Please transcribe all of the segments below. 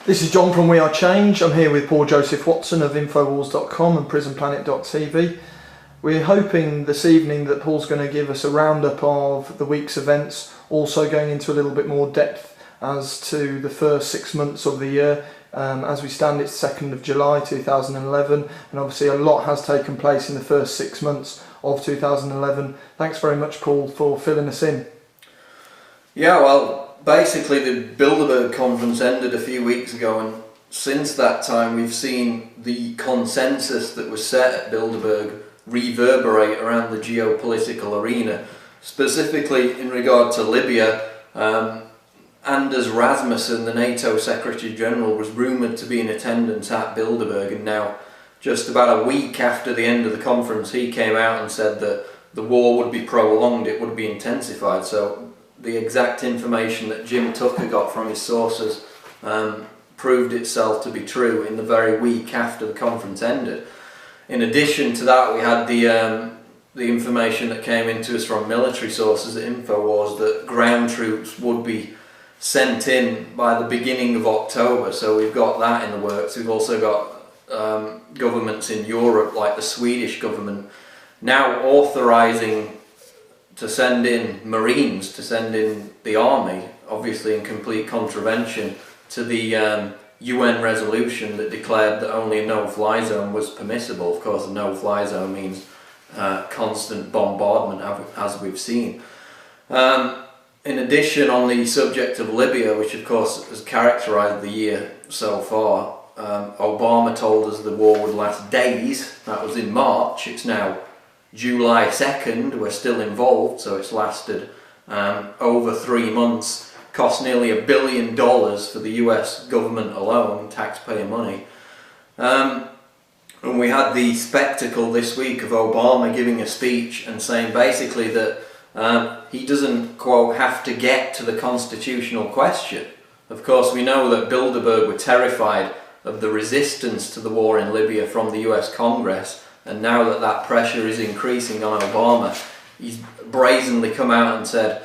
This is John from We Are Change. I'm here with Paul Joseph Watson of Infowars.com and PrisonPlanet.tv. We're hoping this evening that Paul's going to give us a roundup of the week's events, also going into a little bit more depth as to the first 6 months of the year. As we stand, it's 2nd of July 2011, and obviously a lot has taken place in the first 6 months of 2011. Thanks very much, Paul, for filling us in. Yeah, well, basically the Bilderberg conference ended a few weeks ago, and since that time we've seen the consensus that was set at Bilderberg reverberate around the geopolitical arena, specifically in regard to Libya. Anders Rasmussen, the NATO Secretary General, was rumoured to be in attendance at Bilderberg, and now just about a week after the end of the conference he came out and said that the war would be prolonged, it would be intensified. So the exact information that Jim Tucker got from his sources proved itself to be true in the very week after the conference ended. In addition to that, we had the information that came into us from military sources at Infowars that ground troops would be sent in by the beginning of October, so we've got that in the works. We've also got governments in Europe, like the Swedish government, now authorising to send in Marines, to send in the army, obviously in complete contravention to the UN resolution that declared that only a no-fly zone was permissible. Of course, a no-fly zone means constant bombardment, as we've seen. In addition, on the subject of Libya, which of course has characterised the year so far, Obama told us the war would last days. That was in March. It's now July 2nd. We're still involved, so it's lasted over 3 months, cost nearly $1 billion for the US government alone, taxpayer money. And we had the spectacle this week of Obama giving a speech and saying basically that he doesn't, quote, have to get to the constitutional question. Of course, we know that Bilderberg were terrified of the resistance to the war in Libya from the US Congress, and now that that pressure is increasing on Obama, he's brazenly come out and said,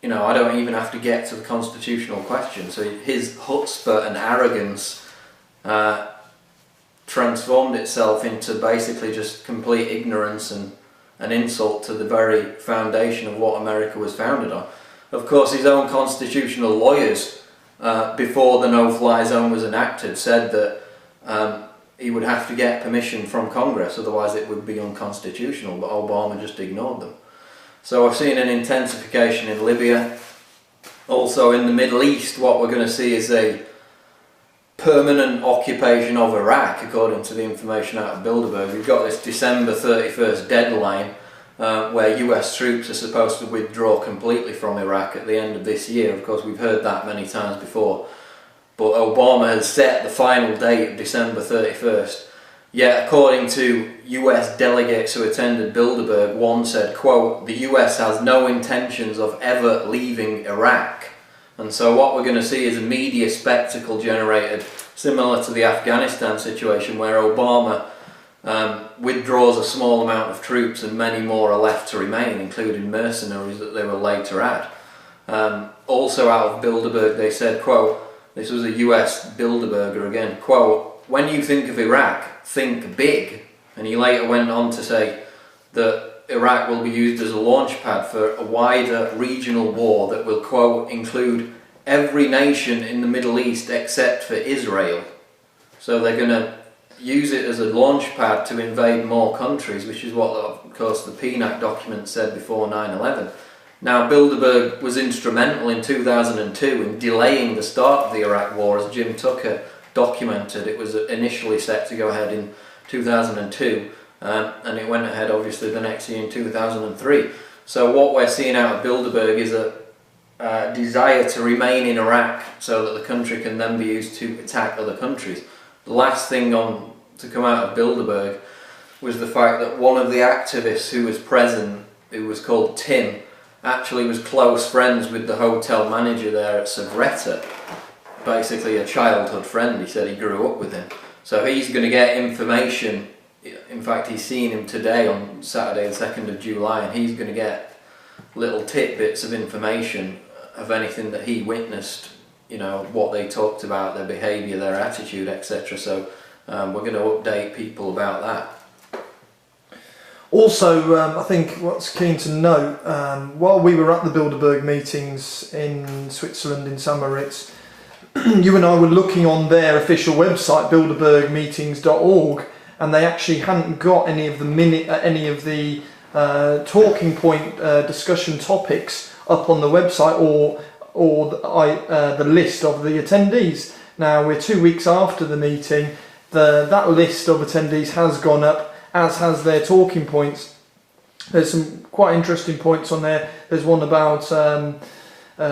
you know, I don't even have to get to the constitutional question. So his chutzpah and arrogance transformed itself into basically just complete ignorance and an insult to the very foundation of what America was founded on. Of course, his own constitutional lawyers, before the no-fly zone was enacted, said that he would have to get permission from Congress, otherwise it would be unconstitutional, but Obama just ignored them. So we've seen an intensification in Libya. Also in the Middle East, what we're going to see is a permanent occupation of Iraq, according to the information out of Bilderberg. We've got this December 31st deadline where US troops are supposed to withdraw completely from Iraq at the end of this year. Of course, we've heard that many times before, but Obama has set the final date of December 31st. Yet, according to US delegates who attended Bilderberg, one said, quote, the US has no intentions of ever leaving Iraq. And so what we're going to see is a media spectacle generated similar to the Afghanistan situation, where Obama withdraws a small amount of troops and many more are left to remain, including mercenaries that they will later add. Also out of Bilderberg they said, quote, this was a US Bilderberger again, quote, when you think of Iraq, think big. And he later went on to say that Iraq will be used as a launch pad for a wider regional war that will, quote, include every nation in the Middle East except for Israel. So they're going to use it as a launch pad to invade more countries, which is what, of course, the PNAC document said before 9/11. Now, Bilderberg was instrumental in 2002 in delaying the start of the Iraq war, as Jim Tucker documented. It was initially set to go ahead in 2002. And it went ahead obviously the next year in 2003. So what we're seeing out of Bilderberg is a desire to remain in Iraq so that the country can then be used to attack other countries. The last thing to come out of Bilderberg was the fact that one of the activists who was present, who was called Tim, actually was close friends with the hotel manager there at Savretta. Basically a childhood friend. He said he grew up with him. So he's going to get information. In fact, he's seen him today on Saturday the 2nd of July, and he's going to get little tidbits of information of anything that he witnessed what they talked about, their behaviour, their attitude, etc. So we're going to update people about that. Also, I think what's keen to note, while we were at the Bilderberg meetings in Switzerland, in St. Moritz, you and I were looking on their official website, bilderbergmeetings.org, and they actually hadn't got any of the talking point discussion topics up on the website or the list of the attendees. Now we're 2 weeks after the meeting. That list of attendees has gone up, as has their talking points. There's some quite interesting points on there. There's one about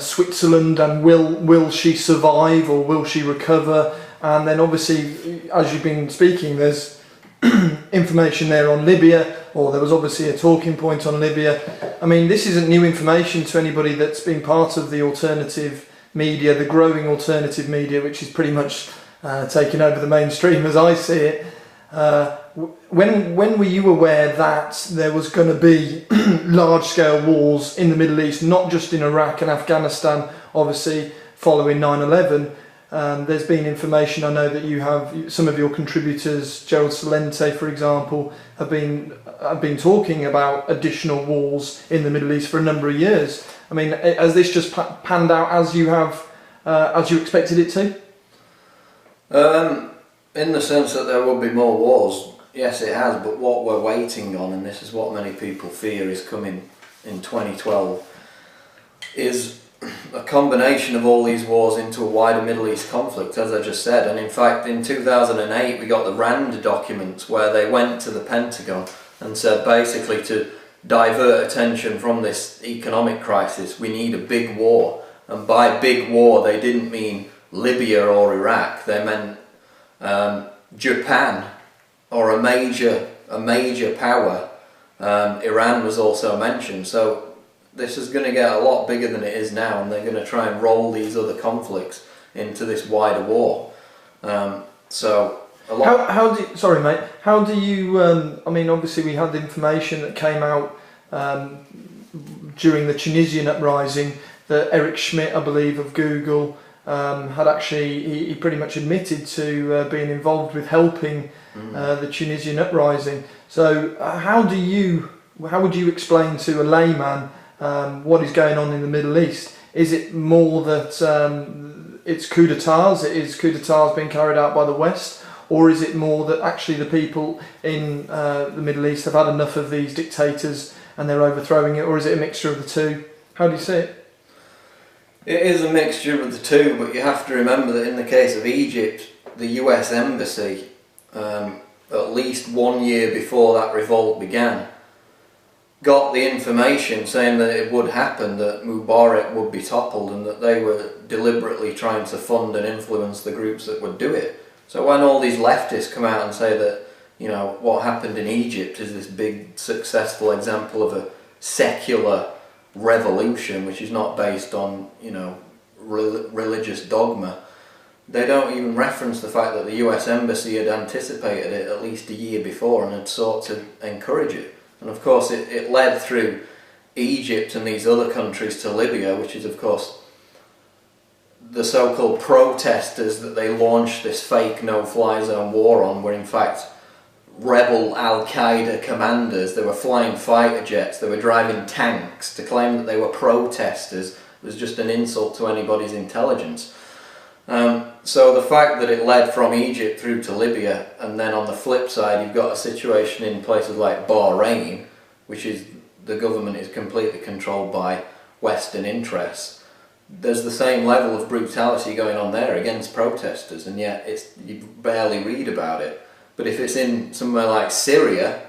Switzerland and will she survive or will she recover? And then obviously, as you've been speaking, there's information there on Libya, or there was obviously a talking point on Libya. I mean, this isn't new information to anybody that's been part of the alternative media, the growing alternative media, which is pretty much taking over the mainstream as I see it. When were you aware that there was going to be large-scale wars in the Middle East, not just in Iraq and Afghanistan, obviously following 9/11? There's been information, I know that you have, some of your contributors, Gerald Salente for example, have been talking about additional wars in the Middle East for a number of years. I mean, has this just panned out as you expected it to? In the sense that there will be more wars, yes it has, but what we're waiting on, and this is what many people fear is coming in 2012, is a combination of all these wars into a wider Middle East conflict, as I just said. And in fact, in 2008 we got the RAND documents where they went to the Pentagon and said basically to divert attention from this economic crisis, we need a big war. And by big war they didn't mean Libya or Iraq, they meant Japan or a major power. Iran was also mentioned. So this is going to get a lot bigger than it is now, and they're going to try and roll these other conflicts into this wider war. So a lot. How do you? I mean, obviously we had the information that came out during the Tunisian uprising that Eric Schmidt, I believe, of Google, had actually he pretty much admitted to being involved with helping the Tunisian uprising. So how would you explain to a layman what is going on in the Middle East? Is it more that it's coup d'etats being carried out by the West, or is it more that actually the people in the Middle East have had enough of these dictators and they're overthrowing it, or is it a mixture of the two? How do you see it? It is a mixture of the two, but you have to remember that in the case of Egypt, the US Embassy, at least 1 year before that revolt began, got the information saying that it would happen, that Mubarak would be toppled, and that they were deliberately trying to fund and influence the groups that would do it. So when all these leftists come out and say that, what happened in Egypt is this big successful example of a secular revolution which is not based on, religious dogma, they don't even reference the fact that the US Embassy had anticipated it at least a year before and had sought to encourage it. And of course it led through Egypt and these other countries to Libya, which is of course the so-called protesters that they launched this fake no-fly zone war on were in fact rebel Al-Qaeda commanders. They were flying fighter jets, they were driving tanks. To claim that they were protesters was just an insult to anybody's intelligence. So the fact that it led from Egypt through to Libya, and then on the flip side you've got a situation in places like Bahrain, which is the government is completely controlled by Western interests. There's the same level of brutality going on there against protesters, and yet you barely read about it. But if it's in somewhere like Syria,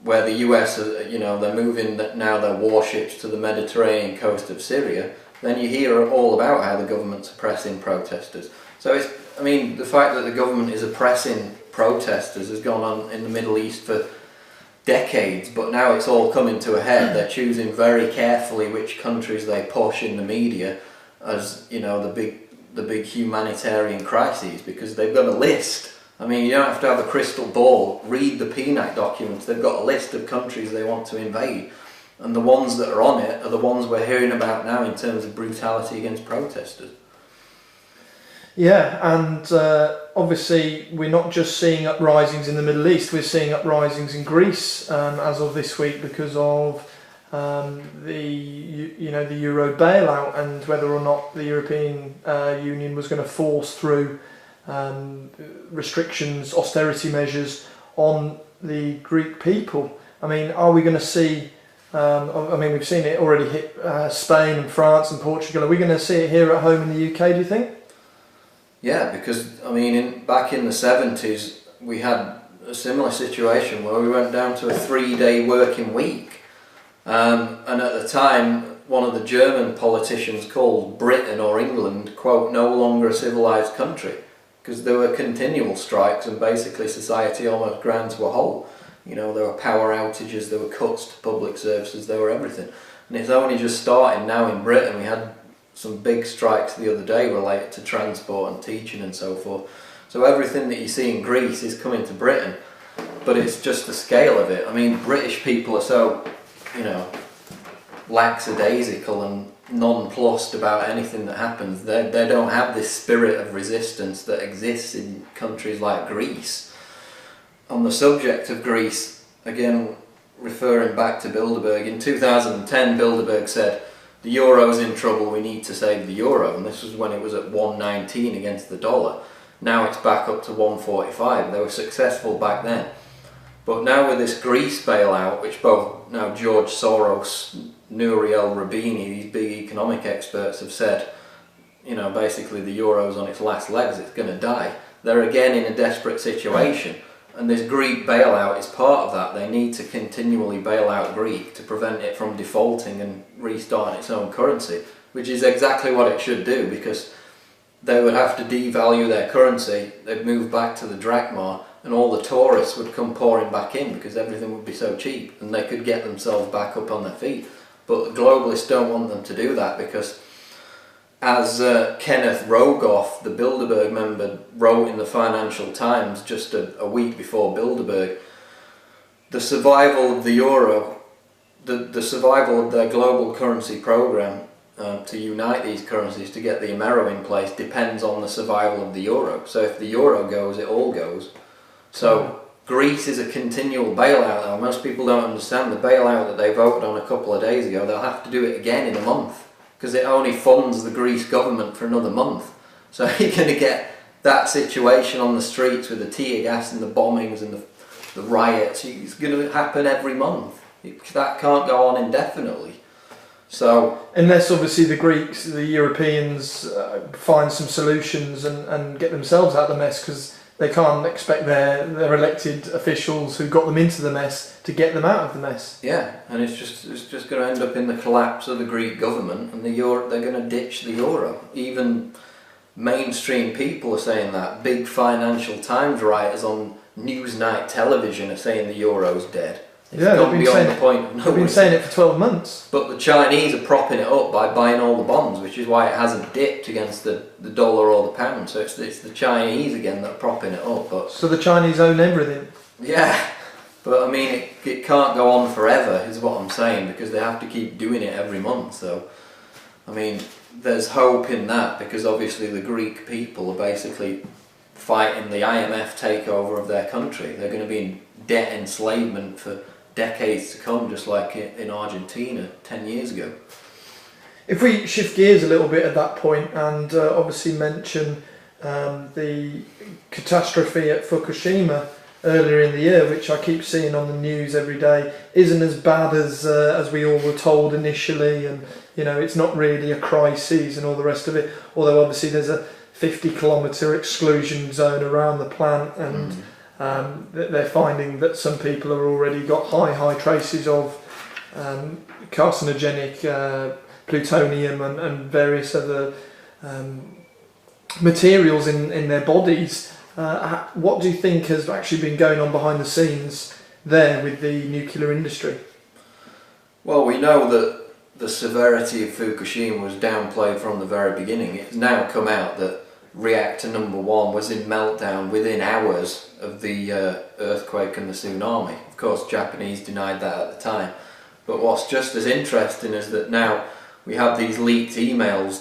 where the US, they're moving now their warships to the Mediterranean coast of Syria, then you hear all about how the government's oppressing protesters. So the fact that the government is oppressing protesters has gone on in the Middle East for decades, but now it's all coming to a head. They're choosing very carefully which countries they push in the media as, the big humanitarian crises, because they've got a list. I mean, you don't have to have a crystal ball. Read the PNAC documents. They've got a list of countries they want to invade. And the ones that are on it are the ones we're hearing about now in terms of brutality against protesters. Yeah, and obviously we're not just seeing uprisings in the Middle East, we're seeing uprisings in Greece as of this week because of the euro bailout and whether or not the European Union was going to force through restrictions, austerity measures on the Greek people. I mean, are we going to see? We've seen it already hit Spain and France and Portugal. Are we going to see it here at home in the UK? Do you think? Yeah, because back in the 70s, we had a similar situation where we went down to a 3-day working week. And at the time, one of the German politicians called Britain or England, quote, no longer a civilised country, because there were continual strikes and basically society almost ground to a halt. You know, there were power outages, there were cuts to public services, there were everything. And it's only just starting now in Britain. We had some big strikes the other day related to transport and teaching and so forth. So everything that you see in Greece is coming to Britain, but it's just the scale of it. I mean, British people are so, lackadaisical and nonplussed about anything that happens. They don't have this spirit of resistance that exists in countries like Greece. On the subject of Greece, again, referring back to Bilderberg, in 2010 Bilderberg said, the euro's in trouble, we need to save the euro, and this was when it was at 119 against the dollar. Now it's back up to 145. They were successful back then. But now with this Greece bailout, which both now George Soros, Nouriel Roubini, these big economic experts have said, basically the euro's on its last legs, it's going to die. They're again in a desperate situation. And this Greek bailout is part of that. They need to continually bail out Greek to prevent it from defaulting and restarting its own currency, which is exactly what it should do, because they would have to devalue their currency, they'd move back to the drachma, and all the tourists would come pouring back in because everything would be so cheap and they could get themselves back up on their feet. But the globalists don't want them to do that because, as Kenneth Rogoff, the Bilderberg member, wrote in the Financial Times just a week before Bilderberg, the survival of the euro, the survival of their global currency program to unite these currencies, to get the Amero in place, depends on the survival of the euro. So if the euro goes, it all goes. So Greece is a continual bailout now. Most people don't understand the bailout that they voted on a couple of days ago. They'll have to do it again in a month, because it only funds the Greece government for another month. So you're going to get that situation on the streets with the tear gas and the bombings and the riots. It's going to happen every month. That can't go on indefinitely. So unless obviously the Greeks, the Europeans find some solutions and get themselves out of the mess, because they can't expect their elected officials who got them into the mess to get them out of the mess. Yeah, and it's just going to end up in the collapse of the Greek government, and they're going to ditch the euro. Even mainstream people are saying that. Big Financial Times writers on Newsnight television are saying the euro's dead. Yeah, they've been saying it for 12 months. But the Chinese are propping it up by buying all the bonds, which is why it hasn't dipped against the dollar or the pound. So it's the Chinese again that are propping it up. But so the Chinese own everything. Yeah, but I mean it can't go on forever, is what I'm saying, because they have to keep doing it every month. So I mean, there's hope in that, because obviously the Greek people are basically fighting the IMF takeover of their country. They're going to be in debt enslavement for decades to come, just like in Argentina 10 years ago. If we shift gears a little bit at that point and obviously mention the catastrophe at Fukushima earlier in the year, which I keep seeing on the news every day, isn't as bad as we all were told initially, and it's not really a crisis and all the rest of it, although obviously there's a 50-kilometre exclusion zone around the plant, and they're finding that some people have already got high traces of carcinogenic plutonium and various other materials in their bodies. What do you think has actually been going on behind the scenes there with the nuclear industry? Well, we know that the severity of Fukushima was downplayed from the very beginning. It's now come out that reactor number 1 was in meltdown within hours of the earthquake and the tsunami. Of course, Japanese denied that at the time. But what's just as interesting is that now we have these leaked emails